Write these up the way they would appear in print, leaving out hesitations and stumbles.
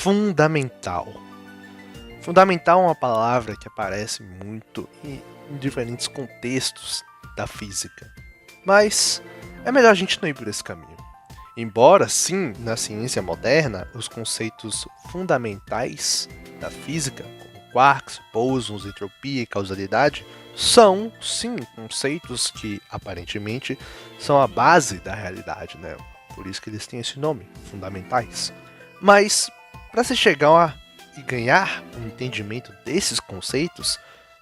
Fundamental. Fundamental é uma palavra que aparece muito em diferentes contextos da física. Mas é melhor a gente não ir por esse caminho. Embora, sim, na ciência moderna, os conceitos fundamentais da física, como quarks, bósons, entropia e causalidade, são, sim, conceitos que, aparentemente, são a base da realidade, né? Por isso que eles têm esse nome, fundamentais. Mas, para se chegar e ganhar um entendimento desses conceitos,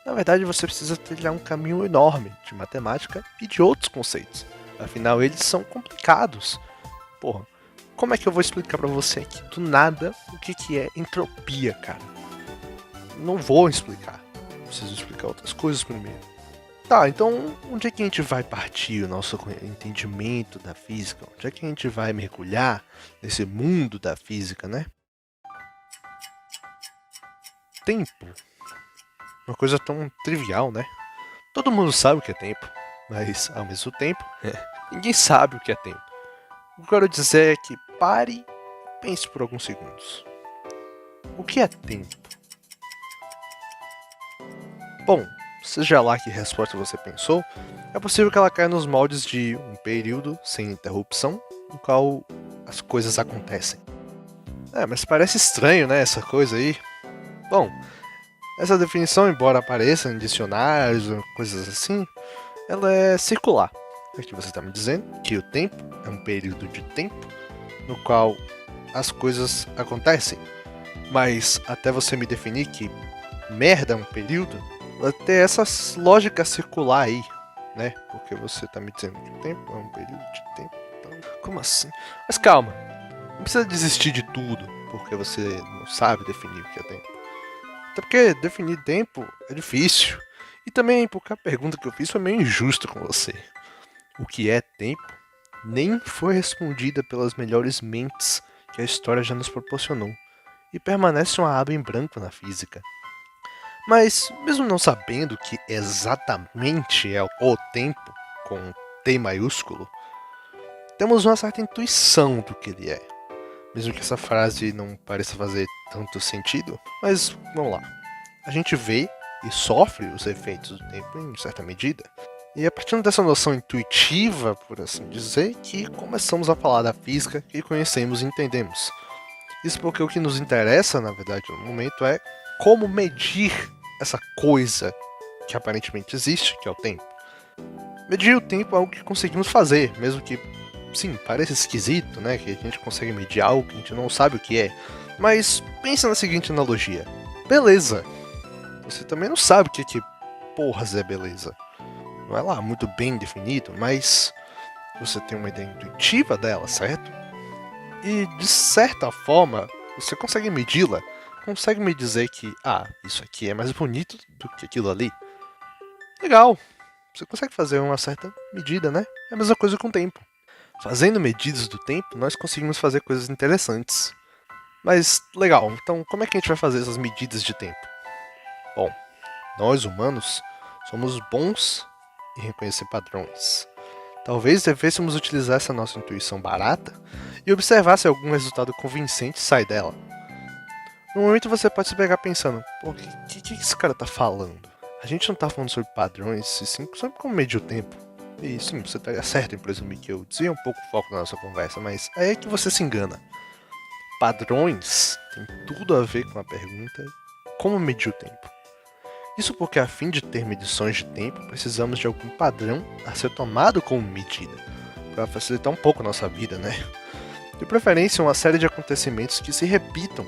na verdade você precisa trilhar um caminho enorme de matemática e de outros conceitos. Afinal, eles são complicados. Porra, como é que eu vou explicar pra você aqui do nada o que é entropia, cara? Não vou explicar. Preciso explicar outras coisas primeiro. Tá, então onde é que a gente vai partir o nosso entendimento da física? Onde é que a gente vai mergulhar nesse mundo da física, né? Tempo. Uma coisa tão trivial, né? Todo mundo sabe o que é tempo, mas ao mesmo tempo, ninguém sabe o que é tempo. O que eu quero dizer é que pare e pense por alguns segundos. O que é tempo? Bom, seja lá que resposta você pensou, é possível que ela caia nos moldes de um período sem interrupção, no qual as coisas acontecem. Mas parece estranho, né, essa coisa aí? Bom, essa definição, embora apareça em dicionários ou coisas assim, ela é circular. Aqui você está me dizendo que o tempo é um período de tempo no qual as coisas acontecem. Mas até você me definir que merda é um período, vai ter essa lógica circular aí, né? Porque você está me dizendo que o tempo é um período de tempo. Então, como assim? Mas calma, não precisa desistir de tudo porque você não sabe definir o que é tempo. Até porque definir tempo é difícil. E também porque a pergunta que eu fiz foi meio injusta com você. O que é tempo nem foi respondida pelas melhores mentes que a história já nos proporcionou, e permanece uma aba em branco na física. Mas, mesmo não sabendo que exatamente é o tempo, com T maiúsculo, temos uma certa intuição do que ele é. Mesmo que essa frase não pareça fazer tanto sentido, mas vamos lá. A gente vê e sofre os efeitos do tempo em certa medida. E é partindo dessa noção intuitiva, por assim dizer, que começamos a falar da física que conhecemos e entendemos. Isso porque o que nos interessa, na verdade, no momento é como medir essa coisa que aparentemente existe, que é o tempo. Medir o tempo é algo que conseguimos fazer, mesmo que, sim, pareça esquisito, né? Que a gente consegue medir algo que a gente não sabe o que é. Mas pensa na seguinte analogia. Beleza. Você também não sabe o que porras é beleza. Não é lá muito bem definido, mas você tem uma ideia intuitiva dela, certo? E de certa forma, você consegue medi-la, consegue me dizer que, isso aqui é mais bonito do que aquilo ali. Legal, você consegue fazer uma certa medida, né? É a mesma coisa com o tempo. Fazendo medidas do tempo, nós conseguimos fazer coisas interessantes. Mas, legal, então como é que a gente vai fazer essas medidas de tempo? Bom, nós humanos somos bons em reconhecer padrões. Talvez devêssemos utilizar essa nossa intuição barata e observar se algum resultado convincente sai dela. No momento você pode se pegar pensando, pô, o que esse cara tá falando? A gente não tá falando sobre padrões, e sim sobre como medir o tempo. E sim, você estaria certo em presumir que eu desviei um pouco o foco da nossa conversa, mas é aí que você se engana. Padrões tem tudo a ver com a pergunta como medir o tempo. Isso porque, a fim de ter medições de tempo, precisamos de algum padrão a ser tomado como medida, para facilitar um pouco a nossa vida, né? De preferência, uma série de acontecimentos que se repitam,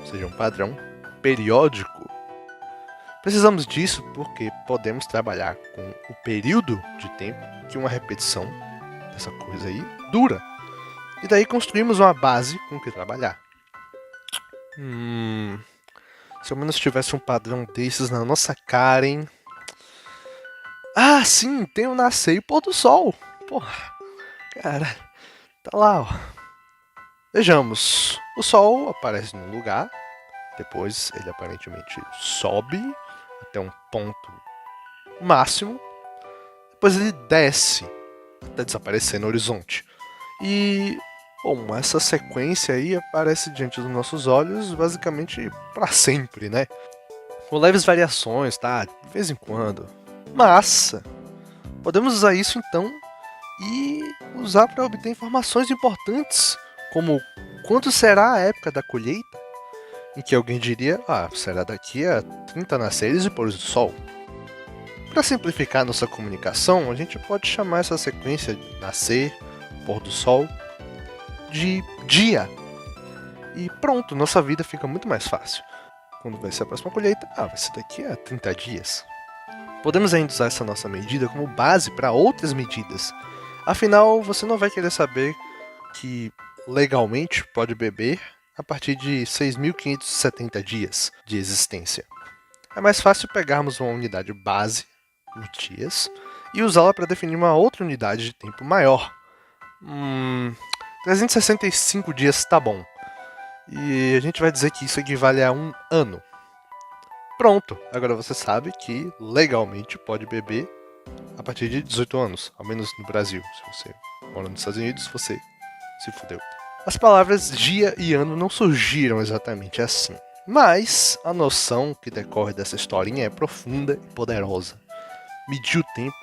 seja um padrão periódico. Precisamos disso porque podemos trabalhar com o período de tempo que uma repetição dessa coisa aí dura. E daí construímos uma base com que trabalhar. Se ao menos tivesse um padrão desses na nossa cara, hein? Ah, sim, tem o nascer e o pôr do sol. Porra, cara, tá lá, ó. Vejamos, o sol aparece num lugar, depois ele aparentemente sobe até um ponto máximo, depois ele desce até desaparecer no horizonte. E Bom, essa sequência aí aparece diante dos nossos olhos basicamente para sempre, né? Com leves variações, tá? De vez em quando. Mas podemos usar isso então e usar para obter informações importantes, como quando será a época da colheita, em que alguém diria, será daqui a 30 nasceres e pôres do sol. Para simplificar nossa comunicação, a gente pode chamar essa sequência de nascer, pôr do sol, de dia. E pronto, nossa vida fica muito mais fácil. Quando vai ser a próxima colheita? Vai ser daqui a 30 dias. Podemos ainda usar essa nossa medida como base para outras medidas. Afinal, você não vai querer saber que legalmente pode beber a partir de 6.570 dias de existência. É mais fácil pegarmos uma unidade base, os dias, e usá-la para definir uma outra unidade de tempo maior. 365 dias tá bom. E a gente vai dizer que isso equivale a um ano. Pronto, agora você sabe que legalmente pode beber a partir de 18 anos, ao menos no Brasil. Se você mora nos Estados Unidos, você se fudeu. As palavras dia e ano não surgiram exatamente assim, mas a noção que decorre dessa historinha é profunda e poderosa. Medir o tempo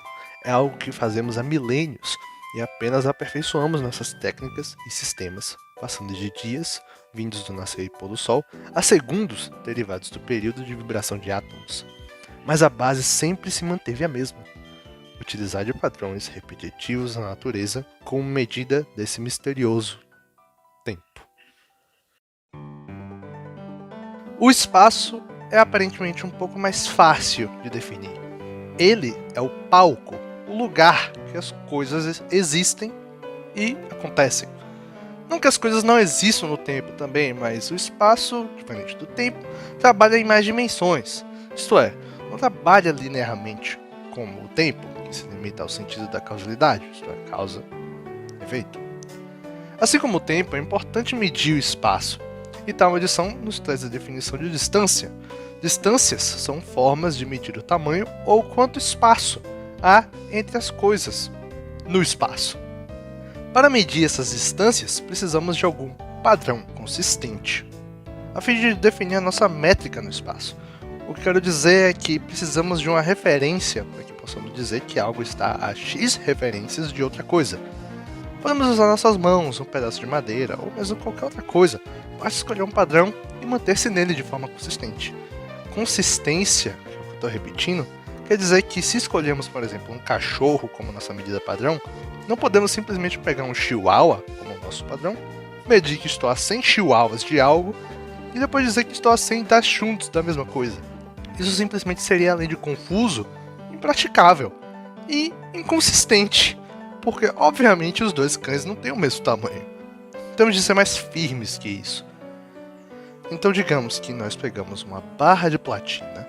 é algo que fazemos há milênios e apenas aperfeiçoamos nossas técnicas e sistemas, passando de dias, vindos do nascer e pôr do sol, a segundos derivados do período de vibração de átomos. Mas a base sempre se manteve a mesma: utilizar de padrões repetitivos na natureza como medida desse misterioso tempo. O espaço é aparentemente um pouco mais fácil de definir. Ele é o palco, o lugar que as coisas existem e acontecem. Não que as coisas não existam no tempo também, mas o espaço, diferente do tempo, trabalha em mais dimensões. Isto é, não trabalha linearmente como o tempo, que se limita ao sentido da causalidade, isto é, causa, efeito. Assim como o tempo, é importante medir o espaço, e tal medição nos traz a definição de distância. Distâncias são formas de medir o tamanho ou quanto espaço há entre as coisas no espaço. Para medir essas distâncias, precisamos de algum padrão consistente, a fim de definir a nossa métrica no espaço. O que quero dizer é que precisamos de uma referência para que possamos dizer que algo está a X referências de outra coisa. Podemos usar nossas mãos, um pedaço de madeira ou mesmo qualquer outra coisa. Basta escolher um padrão e manter-se nele de forma consistente. Consistência, que eu estou repetindo, quer dizer que se escolhemos, por exemplo, um cachorro como nossa medida padrão, não podemos simplesmente pegar um chihuahua como nosso padrão, medir que estou a 100 chihuahuas de algo e depois dizer que estou a 100 dachshunds da mesma coisa. Isso simplesmente seria, além de confuso, impraticável e inconsistente, porque obviamente os dois cães não têm o mesmo tamanho. Temos de ser mais firmes que isso. Então digamos que nós pegamos uma barra de platina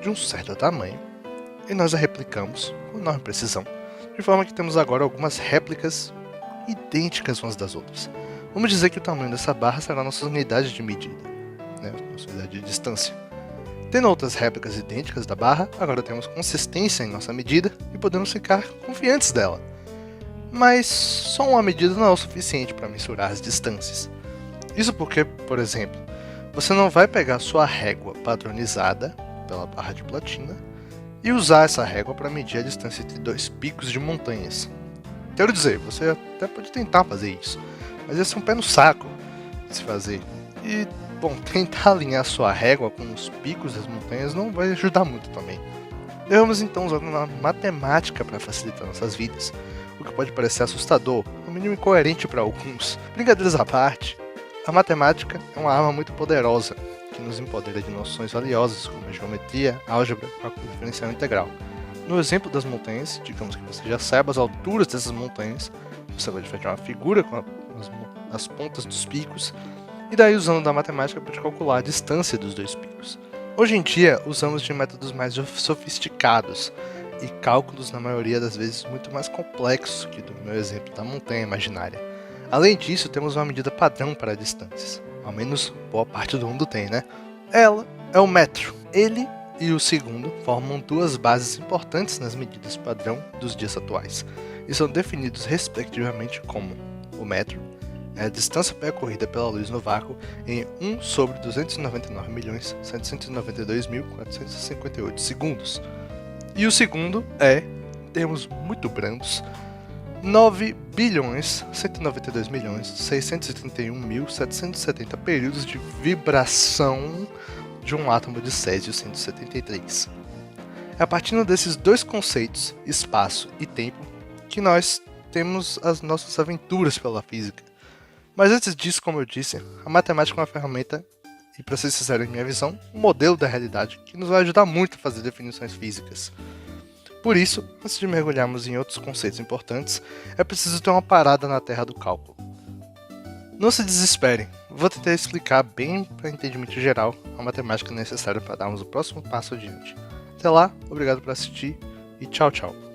de um certo tamanho e nós a replicamos com enorme precisão, de forma que temos agora algumas réplicas idênticas umas das outras. Vamos dizer que o tamanho dessa barra será a nossa unidade de medida, nossa unidade de distância. Tendo outras réplicas idênticas da barra, agora temos consistência em nossa medida e podemos ficar confiantes dela. Mas só uma medida não é o suficiente para mensurar as distâncias. Isso porque, por exemplo, você não vai pegar sua régua padronizada pela barra de platina e usar essa régua para medir a distância entre dois picos de montanhas. Quero dizer, você até pode tentar fazer isso, mas esse é um pé no saco de se fazer. E, bom, tentar alinhar sua régua com os picos das montanhas não vai ajudar muito também. Devemos então usar uma matemática para facilitar nossas vidas, o que pode parecer assustador, no mínimo incoerente para alguns. Brincadeiras à parte, a matemática é uma arma muito poderosa, que nos empodera de noções valiosas como a geometria, álgebra e cálculo diferencial integral. No exemplo das montanhas, digamos que você já saiba as alturas dessas montanhas, você vai fazer uma figura com as pontas dos picos, e daí usando da matemática pode calcular a distância dos dois picos. Hoje em dia, usamos de métodos mais sofisticados, e cálculos na maioria das vezes muito mais complexos que do meu exemplo da montanha imaginária. Além disso, temos uma medida padrão para distâncias. Ao menos boa parte do mundo tem, né? Ela é o metro. Ele e o segundo formam duas bases importantes nas medidas padrão dos dias atuais, e são definidos respectivamente como o metro é a distância percorrida pela luz no vácuo em 1 sobre 299.792.458 segundos. E o segundo é, em termos muito brandos, 9.192.631.770 períodos de vibração de um átomo de Césio-173. É a partir desses dois conceitos, espaço e tempo, que nós temos as nossas aventuras pela física. Mas antes disso, como eu disse, a matemática é uma ferramenta, e para ser sincero em minha visão, um modelo da realidade que nos vai ajudar muito a fazer definições físicas. Por isso, antes de mergulharmos em outros conceitos importantes, é preciso ter uma parada na terra do cálculo. Não se desesperem, vou tentar explicar bem para entendimento geral a matemática necessária para darmos o próximo passo adiante. Até lá, obrigado por assistir e tchau, tchau.